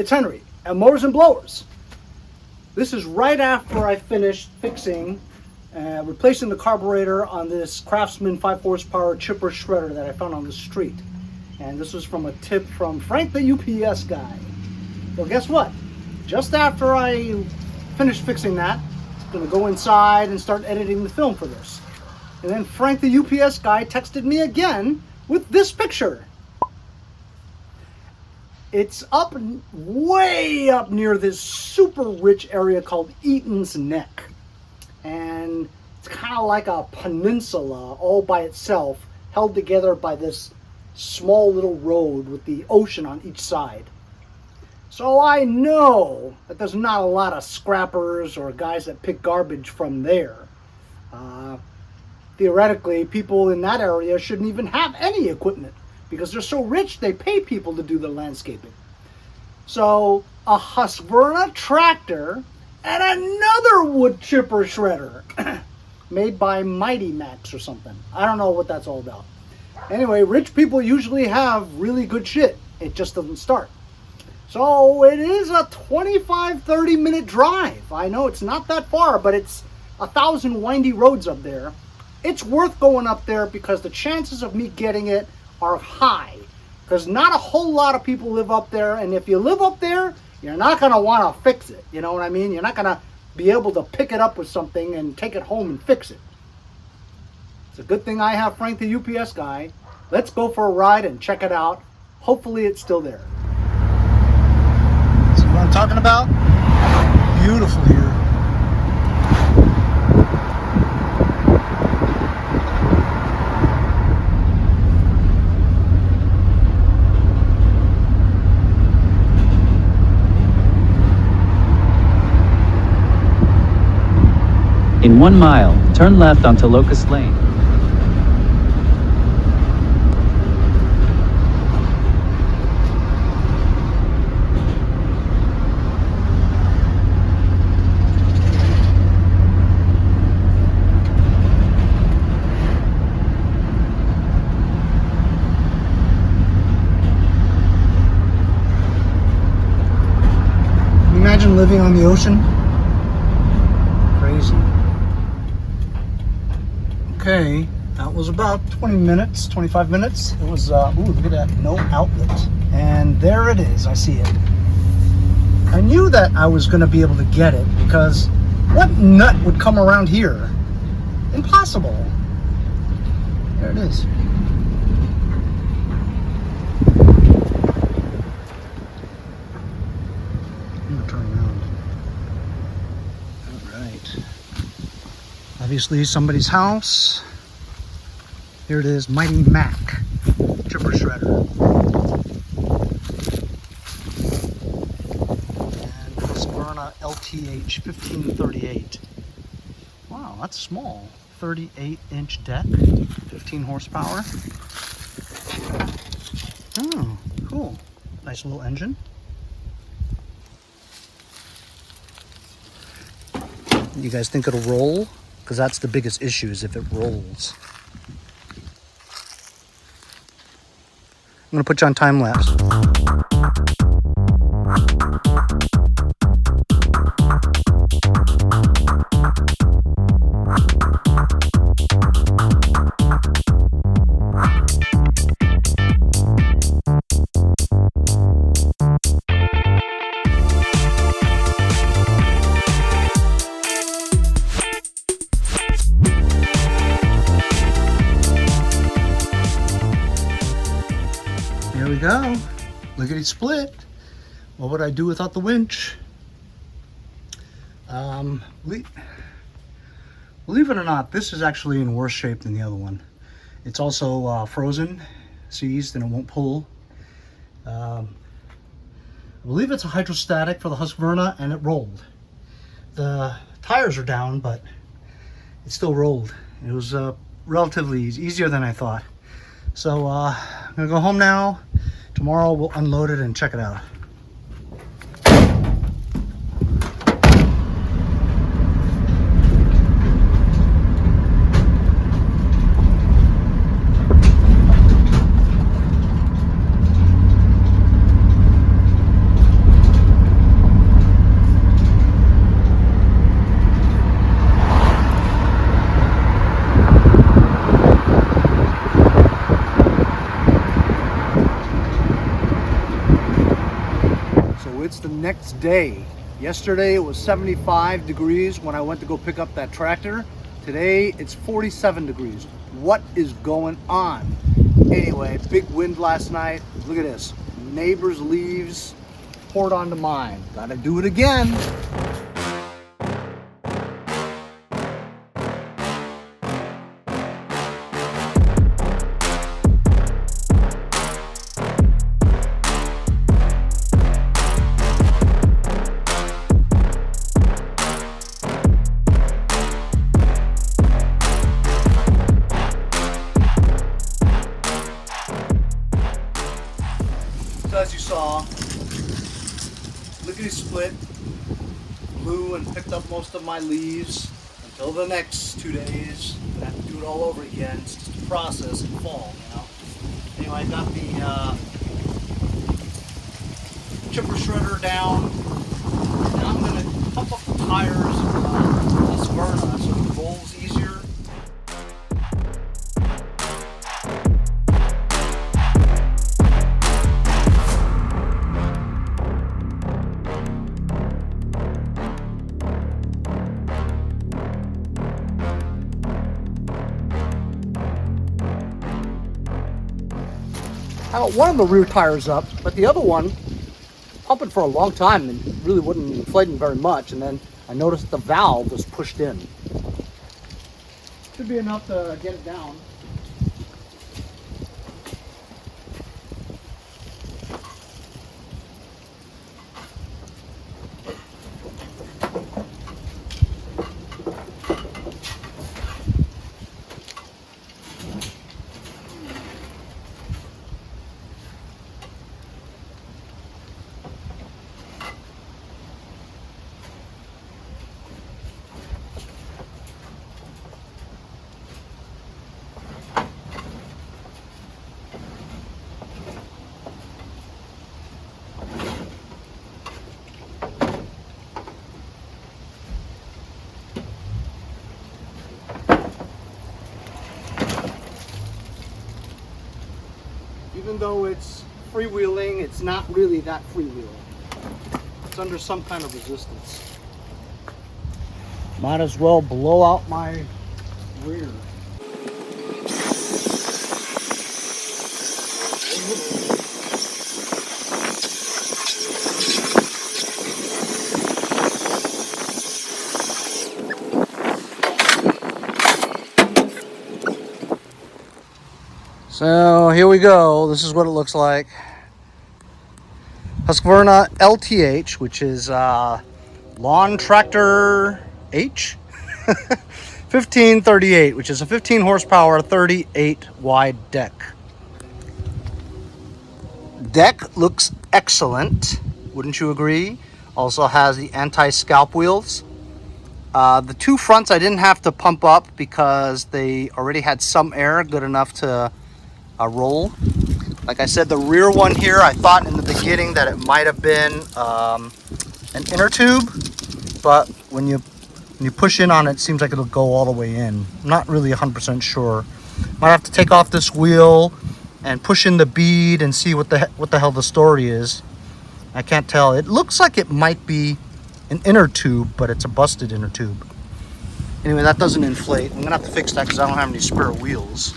it's Henry at Mowers and Blowers. This is right after I finished fixing, replacing the carburetor on this Craftsman 5 horsepower chipper shredder that I found on the street. And this was from a tip from Frank the UPS guy. So guess what? Just after I finished fixing that, I'm gonna go inside and start editing the film for this. And then Frank the UPS guy texted me again with this picture. It's up, way up near this super rich area called Eaton's Neck. And it's kind of like a peninsula all by itself, held together by this small little road with the ocean on each side. So I know that there's not a lot of scrappers or guys that pick garbage from there. Theoretically, people in that area shouldn't even have any equipment because they're so rich they pay people to do the landscaping. So a Husqvarna tractor and another wood chipper shredder made by Mighty Max or something. I don't know what that's all about. Anyway, rich people usually have really good shit. It just doesn't start. So it is a 25-30 minute drive. I know it's not that far, but it's 1,000 windy roads up there. It's worth going up there because the chances of me getting it are high. Because not a whole lot of people live up there, and if you live up there, you're not going to want to fix it. You know what I mean? You're not going to be able to pick it up with something and take it home and fix it. It's a good thing I have Frank the UPS guy. Let's go for a ride and check it out. Hopefully it's still there. See what I'm talking about? Beautiful here. In 1 mile, turn left onto Locust Lane. Imagine living on the ocean. Crazy. Okay, that was about 20 minutes, 25 minutes. It was, ooh, look at that, no outlet. And there it is, I see it. I knew that I was gonna be able to get it because what nut would come around here? Impossible. There it is. I'm gonna turn around. All right. Obviously somebody's house. Here it is, Mighty Mac chipper shredder. And Husqvarna Lth1538. Wow, that's small. 38-inch deck, 15 horsepower. Oh, cool. Nice little engine. You guys think it'll roll? Because that's the biggest issue, is if it rolls. I'm gonna put you on time lapse. There we go. Lickety split. What would I do without the winch? Believe it or not, this is actually in worse shape than the other one. It's also frozen, seized, and it won't pull. I believe it's a hydrostatic for the Husqvarna, and it rolled. The tires are down, but it still rolled. It was relatively easier than I thought. So I'm gonna go home now. Tomorrow we'll unload it and check it out. the next day. Yesterday it was 75 degrees when I went to go pick up that tractor. Today it's 47 degrees. What is going on? Anyway, big wind last night. Look at this. Neighbor's leaves poured onto mine. Gotta do it again. As you saw, lickety split, blew and picked up most of my leaves until the next 2 days. I have to do it all over again. It's just a process in fall, you know. Anyway, I got the chipper shredder down. Now I'm going to pump up the tires of Husqvarna so it rolls easier. I got one of the rear tires up, but the other one, pumping for a long time and really wasn't inflating very much, and then I noticed the valve was pushed in. Should be enough to get it down. Even though it's freewheeling, it's not really that freewheeling. It's under some kind of resistance. Might as well blow out my rear. So here we go. This is what it looks like. Husqvarna LTH, which is Lawn Tractor H 1538, which is a 15 horsepower, 38 wide deck. Deck looks excellent, wouldn't you agree? Also has the anti-scalp wheels. The two fronts I didn't have to pump up because they already had some air good enough to roll. Like I said, the rear one here, I thought in the beginning that it might have been an inner tube, but when you push in on it, it seems like it'll go all the way in. I'm not really 100% sure. Might have to take off this wheel and push in the bead and see what the hell the story is. I can't tell. It looks like it might be an inner tube, but it's a busted inner tube. Anyway, that doesn't inflate. I'm gonna have to fix that because I don't have any spare wheels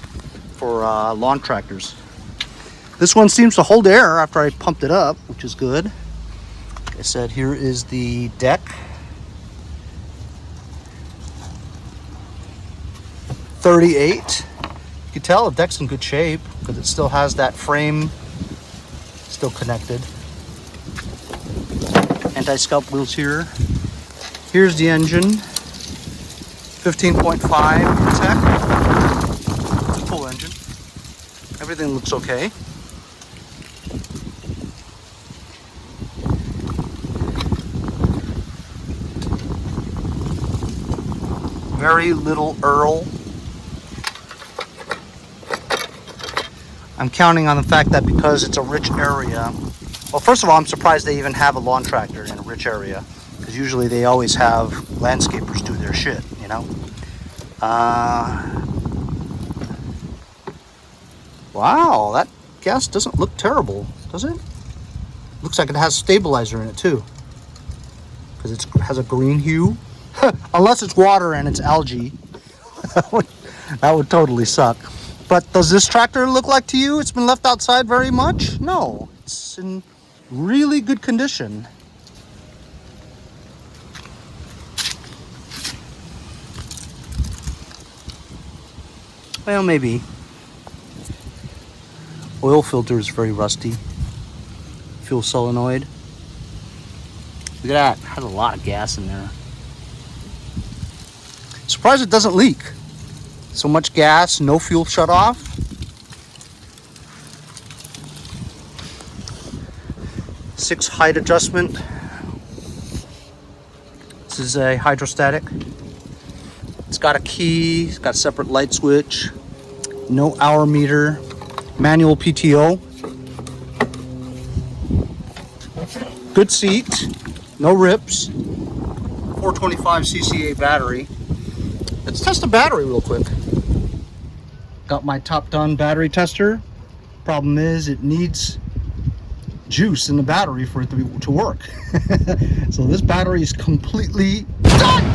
for lawn tractors. This one seems to hold air after I pumped it up, which is good. Like I said, here is the deck. 38. You can tell the deck's in good shape because it still has that frame still connected. Anti-scalp wheels here. Here's the engine. 15.5 Intek. It's a full engine. Everything looks okay. Very little Earl. I'm counting on the fact that because it's a rich area. Well, first of all, I'm surprised they even have a lawn tractor in a rich area, because usually they always have landscapers do their shit, you know. Wow, that gas doesn't look terrible, does it? Looks like it has stabilizer in it too, because it has a green hue. Unless it's water and it's algae. That would totally suck. But does this tractor look like to you it's been left outside very much? No, it's in really good condition. Well, maybe. Oil filter is very rusty. Fuel solenoid. Look at that, it has a lot of gas in there. Surprised it doesn't leak. So much gas, no fuel shut off. Six height adjustment. This is a hydrostatic. It's got a key, it's got a separate light switch, no hour meter, manual PTO. Good seat, no rips, 425 CCA battery. Let's test the battery real quick. Got my top done battery tester. Problem is it needs juice in the battery for it to work. So this battery is completely done.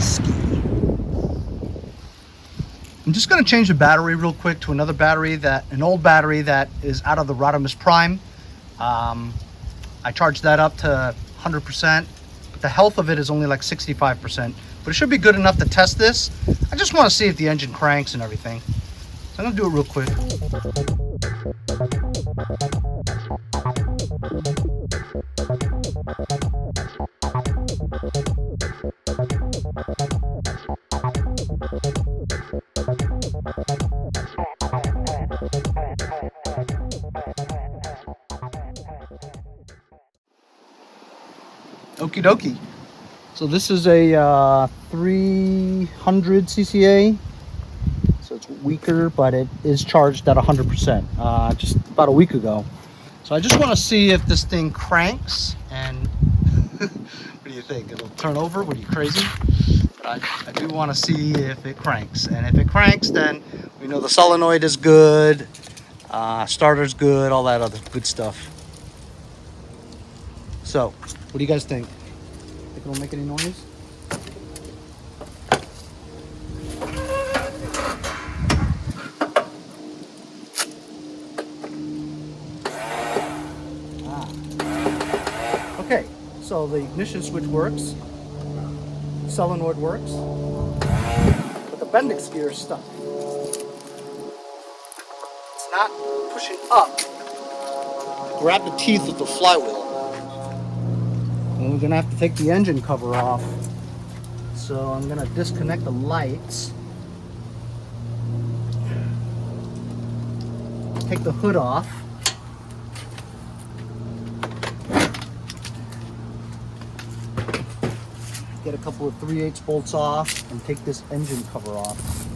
I'm just going to change the battery real quick to another battery, an old battery that is out of the Rodimus Prime. I charged that up to 100%, but the health of it is only like 65%. But it should be good enough to test this. I just want to see if the engine cranks and everything. So I'm going to do it real quick. Okie dokie. So this is a 300 CCA. So it's weaker, but it is charged at 100%. Just about a week ago. So I just want to see if this thing cranks. And what do you think? It'll turn over? What are you, crazy? I do want to see if it cranks. And if it cranks, then we know the solenoid is good, starter's good, all that other good stuff. So, what do you guys think? Think it'll make any noise? Okay, so the ignition switch works, solenoid works, but the Bendix gear is stuck. It's not pushing up. Grab the teeth of the flywheel. And we're gonna have to take the engine cover off. So I'm gonna disconnect the lights. Take the hood off. Get a couple of 3/8 bolts off and take this engine cover off.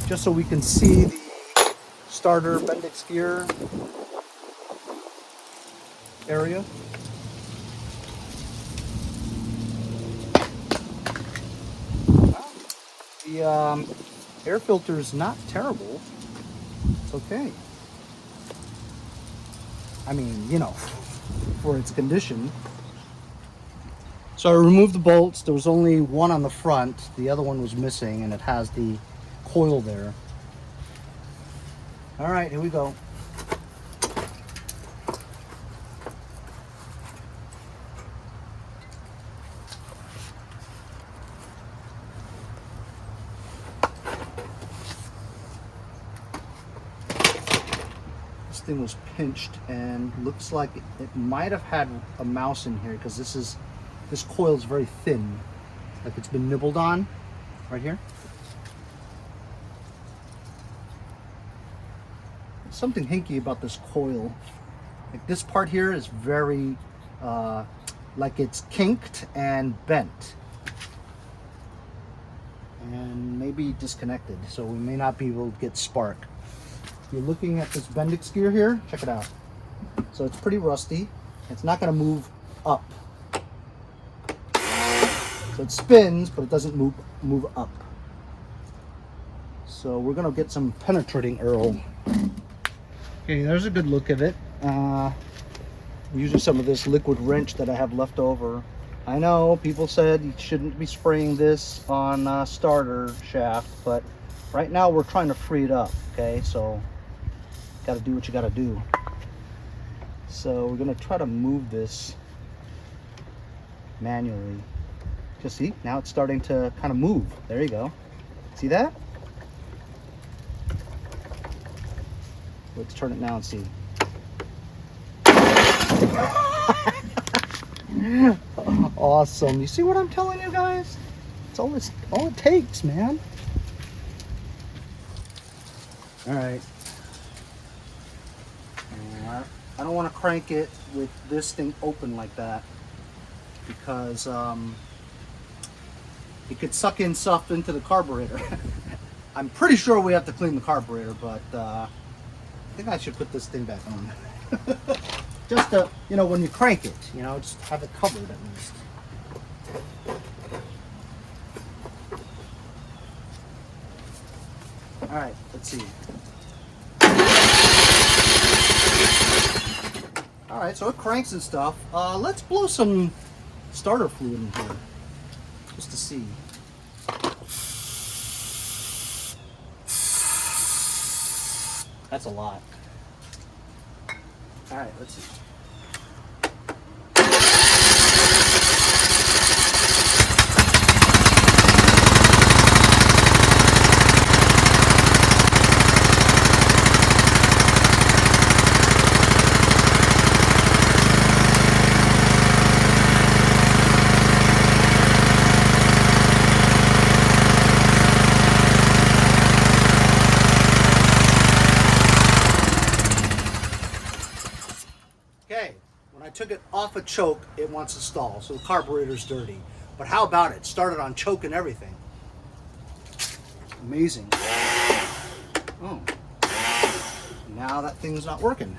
Just so we can see the starter Bendix gear area. The air filter is not terrible. It's okay. I mean, you know, for its condition. So I removed the bolts. There was only one on the front. The other one was missing, and it has the coil there. All right, here we go. This thing was pinched and looks like it might have had a mouse in here, because this coil is very thin, like it's been nibbled on right here. There's something hinky about this coil. Like this part here is very like it's kinked and bent and maybe disconnected, so we may not be able to get spark. If you're looking at this Bendix gear here, check it out. So it's pretty rusty. It's not going to move up. So it spins, but it doesn't move up. So we're going to get some penetrating Earl. Okay, there's a good look of it. I'm using some of this liquid wrench that I have left over. I know people said you shouldn't be spraying this on starter shaft, but right now we're trying to free it up, okay? So got to do what you got to do. So we're going to try to move this manually. Just see, now it's starting to kind of move. There you go. See that? Let's turn it now and see. Awesome. You see what I'm telling you guys? It's all it takes, man. All right. I don't want to crank it with this thing open like that because it could suck in stuff into the carburetor. I'm pretty sure we have to clean the carburetor, but I think I should put this thing back on. Just to, you know, when you crank it, you know, just have it covered at least. All right, let's see. All right, so it cranks and stuff. Let's blow some starter fluid in here, just to see. That's a lot. All right, let's see. Okay, when I took it off a choke, it wants to stall, so the carburetor's dirty. But how about it? Started on choke and everything. Amazing. Oh, now that thing's not working.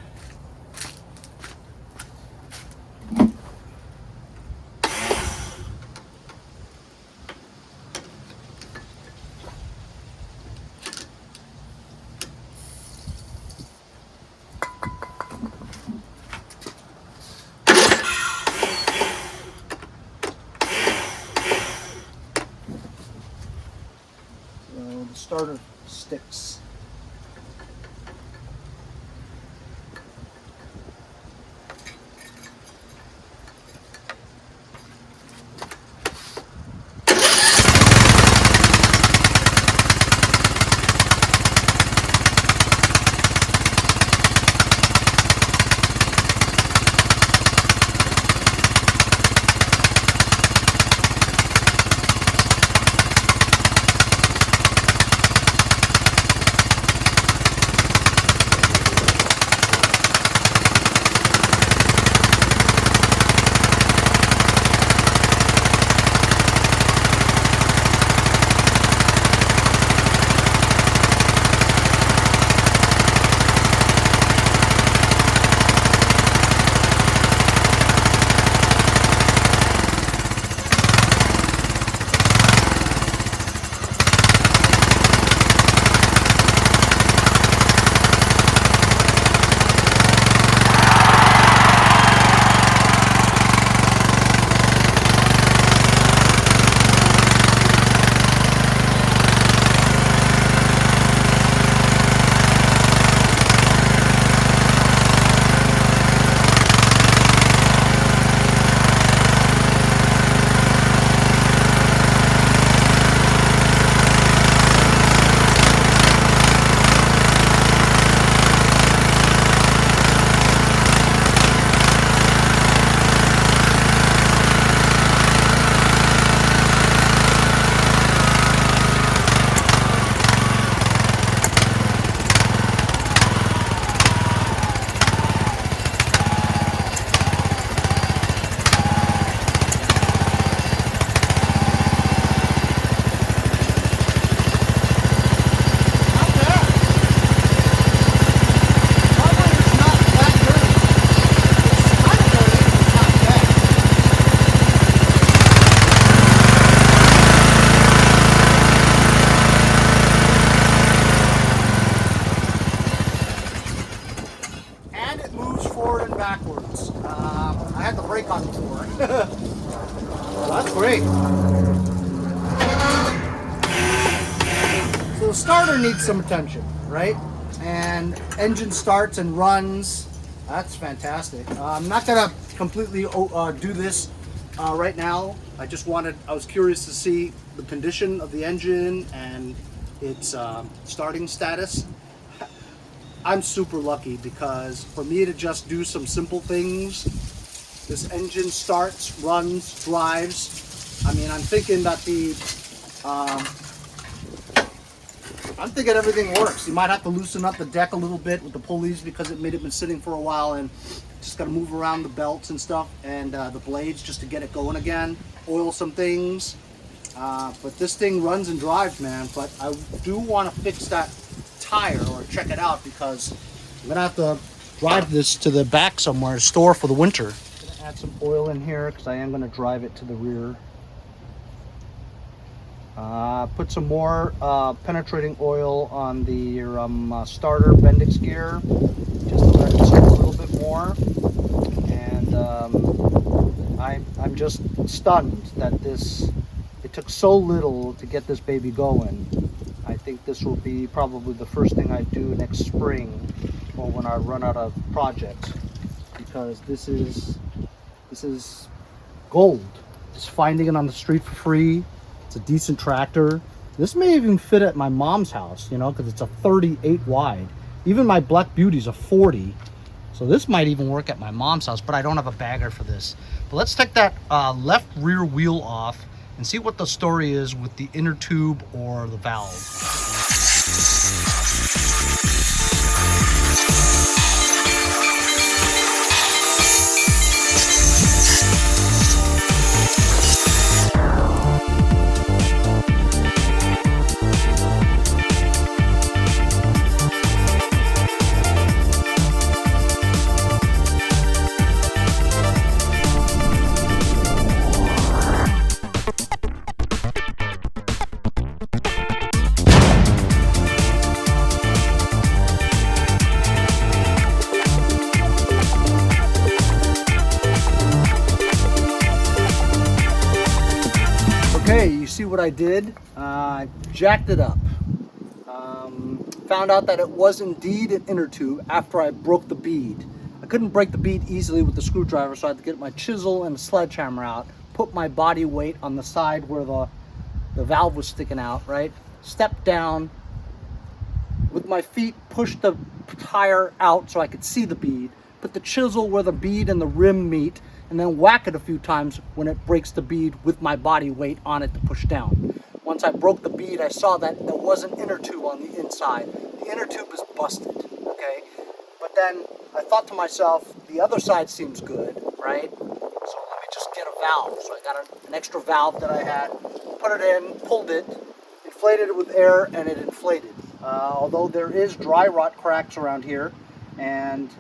The starter sticks. brake on before. Well, that's great. So the starter needs some attention, right? And engine starts and runs. That's fantastic. I'm not gonna completely do this right now. I was curious to see the condition of the engine and its starting status. I'm super lucky because for me to just do some simple things, this engine starts, runs, drives. I mean, I'm thinking that I'm thinking everything works. You might have to loosen up the deck a little bit with the pulleys because it may have been sitting for a while, and just got to move around the belts and stuff and the blades just to get it going again. Oil some things. But this thing runs and drives, man. But I do want to fix that tire or check it out because I'm going to have to drive this to the back somewhere to store for the winter. I'm going to add some oil in here because I am going to drive it to the rear. Put some more penetrating oil on the starter Bendix gear just to let it sit a little bit more. And I'm just stunned that it took so little to get this baby going. I think this will be probably the first thing I do next spring or when I run out of projects, because this is gold. Just finding it on the street for free. It's a decent tractor. This may even fit at my mom's house, you know, because it's a 38 wide. Even my Black Beauty's a 40. So this might even work at my mom's house, but I don't have a bagger for this. But let's take that left rear wheel off and see what the story is with the inner tube or the valve. Okay, you see what I did? I jacked it up. Found out that it was indeed an inner tube after I broke the bead. I couldn't break the bead easily with the screwdriver, so I had to get my chisel and a sledgehammer out, put my body weight on the side where the valve was sticking out, right? Step down, with my feet push the tire out so I could see the bead, put the chisel where the bead and the rim meet, and then whack it a few times when it breaks the bead with my body weight on it to push down. Once I broke the bead, I saw that there was an inner tube on the inside. The inner tube is busted, okay? But then I thought to myself, the other side seems good, right? So let me just get a valve. So I got an extra valve that I had, put it in, pulled it, inflated it with air, and it inflated. Although there is dry rot cracks around here, and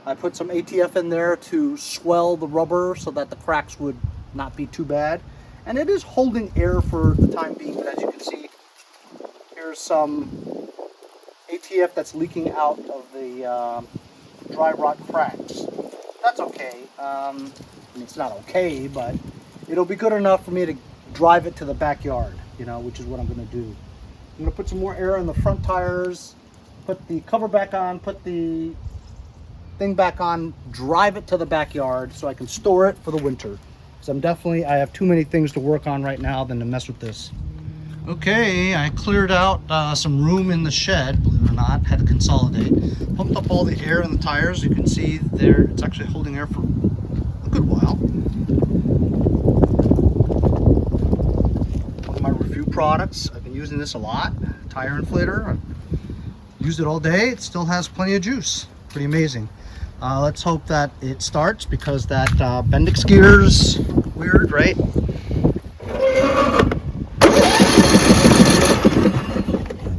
I put some ATF in there to swell the rubber so that the cracks would not be too bad. And it is holding air for the time being, but as you can see, here's some ATF that's leaking out of the dry rot cracks. That's okay. I mean, it's not okay, but it'll be good enough for me to drive it to the backyard, you know, which is what I'm going to do. I'm going to put some more air in the front tires, put the cover back on, put the thing back on, drive it to the backyard so I can store it for the winter. Because I have too many things to work on right now than to mess with this. Okay, I cleared out some room in the shed, believe it or not, had to consolidate. Pumped up all the air in the tires. You can see there, it's actually holding air for a good while. One of my review products, I've been using this a lot, tire inflator. I've used it all day, it still has plenty of juice. Pretty amazing. Let's hope that it starts because that Bendix gear's weird, right?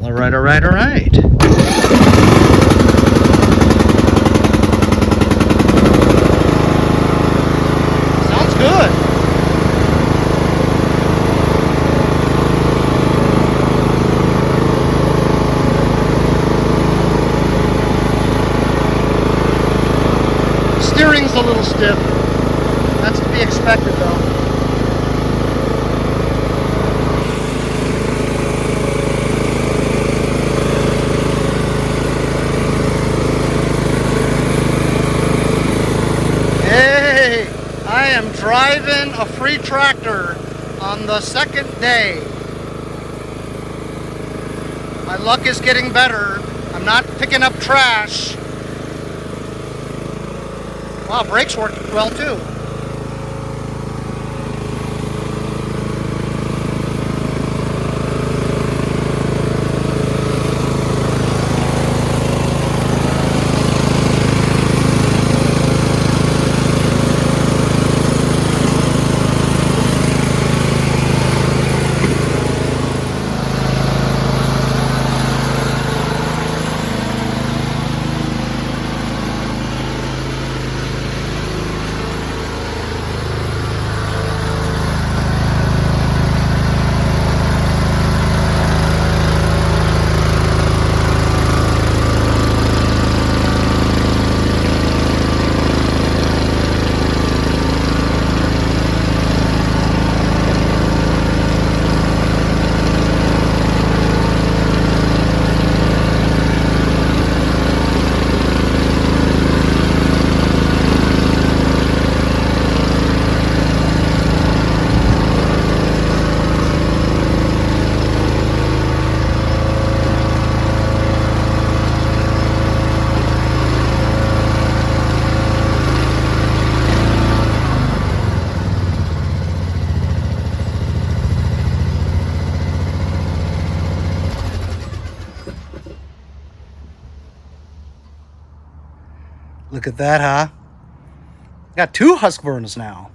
All right, all right, all right. Sounds good. Steering's a little stiff. That's to be expected though. Hey, I am driving a free tractor on the second day. My luck is getting better. I'm not picking up trash. Wow, brakes worked well too. Look at that, huh? Got two Husqvarnas now.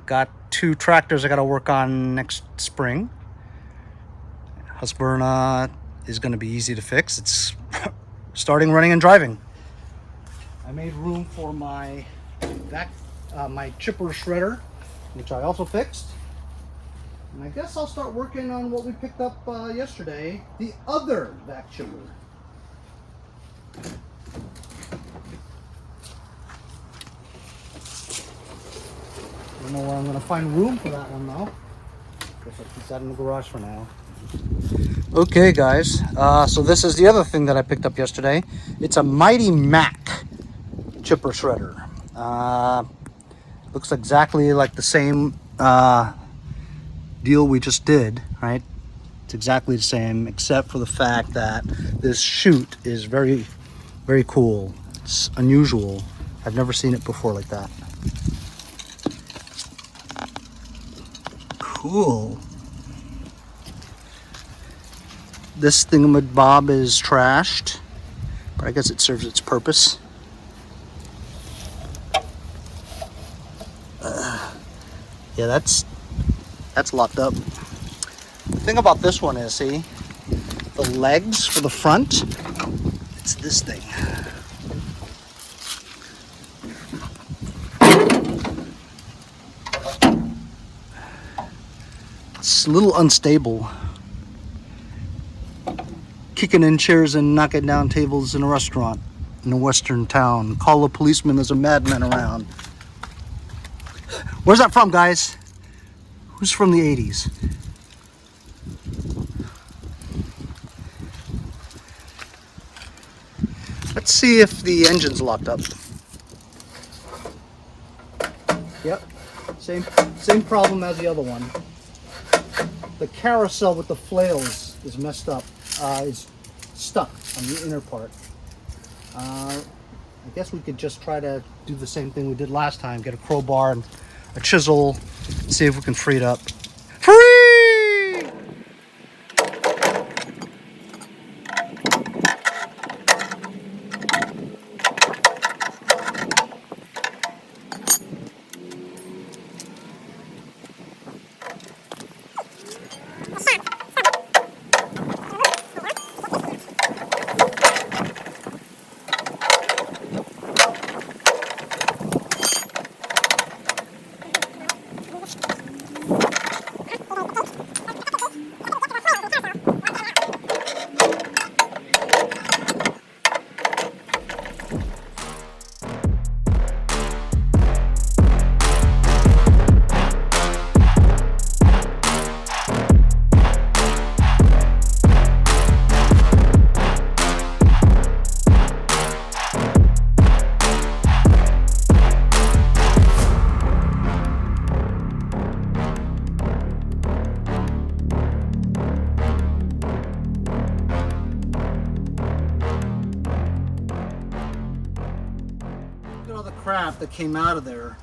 Got two tractors I got to work on next spring. Husqvarna is going to be easy to fix. It's starting running and driving. I made room for my my chipper shredder, which I also fixed. And I guess I'll start working on what we picked up yesterday, the other vac chipper. I don't know where I'm going to find room for that one though. Guess I'll keep that in the garage for now. Okay guys, so this is the other thing that I picked up yesterday. It's a Mighty Mac chipper shredder. Looks exactly like the same deal we just did, right? It's exactly the same except for the fact that this chute is very, very cool. It's unusual. I've never seen it before like that. Cool. This thingamabob is trashed, but I guess it serves its purpose. Yeah, that's locked up. The thing about this one is, see, the legs for the front, it's this thing. It's a little unstable. Kicking in chairs and knocking down tables in a restaurant in a western town. Call a policeman, there's a madman around. Where's that from, guys? Who's from the 80s? Let's see if the engine's locked up. Yep, same problem as the other one. The carousel with the flails is messed up. It's stuck on the inner part. I guess we could just try to do the same thing we did last time. Get a crowbar and a chisel. See if we can free it up. Free! crap that came out of there.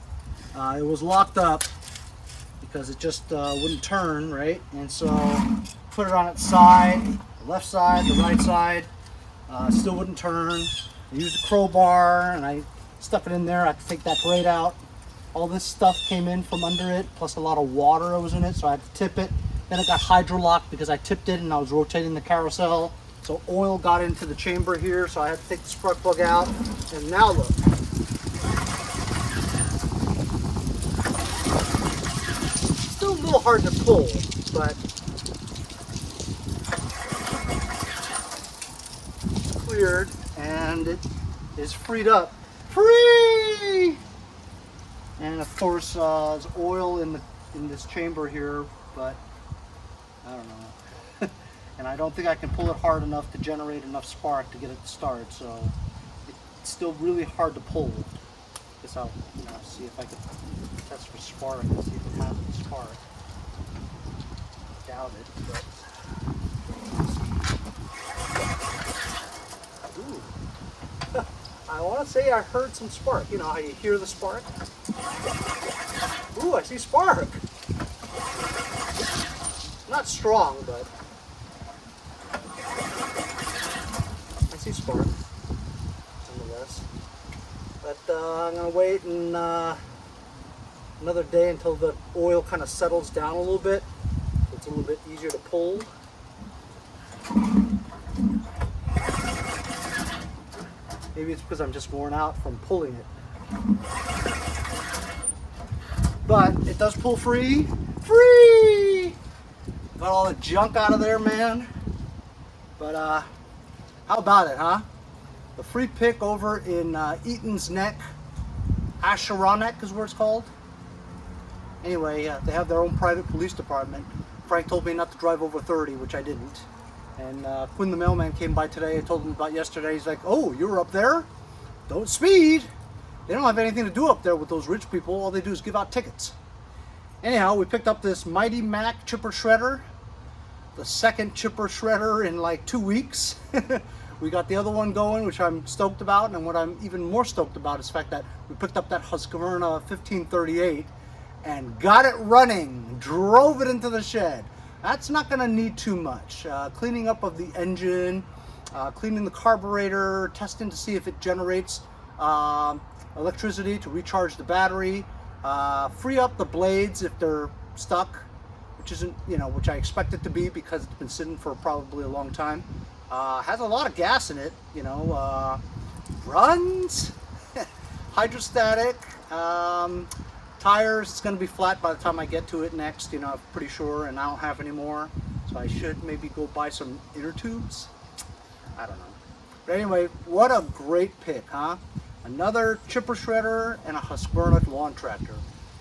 It was locked up because it just wouldn't turn, right? And so put it on its side, the left side, the right side, still wouldn't turn. I used a crowbar and I stuck it in there. I had to take that grate out. All this stuff came in from under it, plus a lot of water was in it, so I had to tip it. Then it got hydrolocked because I tipped it and I was rotating the carousel. So oil got into the chamber here, so I had to take the spark plug out. And now look. Still a little hard to pull, but it's cleared and it is freed up. Free! And of course, there's oil in this chamber here, but I don't know. And I don't think I can pull it hard enough to generate enough spark to get it to start. So it's still really hard to pull. Guess I'll see if I can test for spark and see if it has any spark. Doubt it, but ooh. I want to say I heard some spark. You know how you hear the spark? Ooh, I see spark. Not strong, but I see spark nonetheless. But I'm gonna wait and another day until the oil kind of settles down a little bit. So it's a little bit easier to pull. Maybe it's because I'm just worn out from pulling it. But it does pull free. Free! Got all the junk out of there, man. But how about it, huh? The free pick over in Eaton's Neck, Asharanek is where it's called. Anyway, they have their own private police department. Frank told me not to drive over 30, which I didn't. And Quinn the mailman came by today. I told him about yesterday. He's like, oh, you were up there? Don't speed. They don't have anything to do up there with those rich people. All they do is give out tickets. Anyhow, we picked up this Mighty Mac chipper shredder. The second chipper shredder in like 2 weeks. We got the other one going, which I'm stoked about. And what I'm even more stoked about is the fact that we picked up that Husqvarna 1538 and got it running. Drove it into the shed. That's not going to need too much. Cleaning up of the engine, cleaning the carburetor, testing to see if it generates electricity to recharge the battery, free up the blades if they're stuck, which isn't, which I expect it to be because it's been sitting for probably a long time. Has a lot of gas in it, runs, hydrostatic, tires. It's going to be flat by the time I get to it next, I'm pretty sure, and I don't have any more, so I should maybe go buy some inner tubes. I don't know. But anyway, what a great pick, huh? Another chipper shredder and a Husqvarna lawn tractor,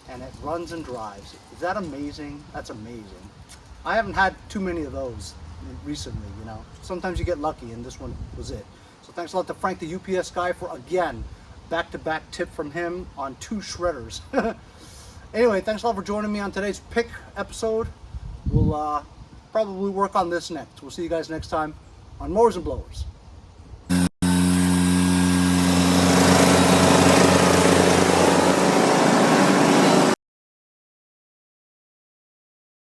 and it runs and drives. Is that amazing? That's amazing. I haven't had too many of those recently, Sometimes you get lucky, and this one was it. So thanks a lot to Frank, the UPS guy, for, again, back-to-back tip from him on 2 shredders. Anyway, thanks a lot for joining me on today's pick episode. We'll probably work on this next. We'll see you guys next time on Mowers and Blowers.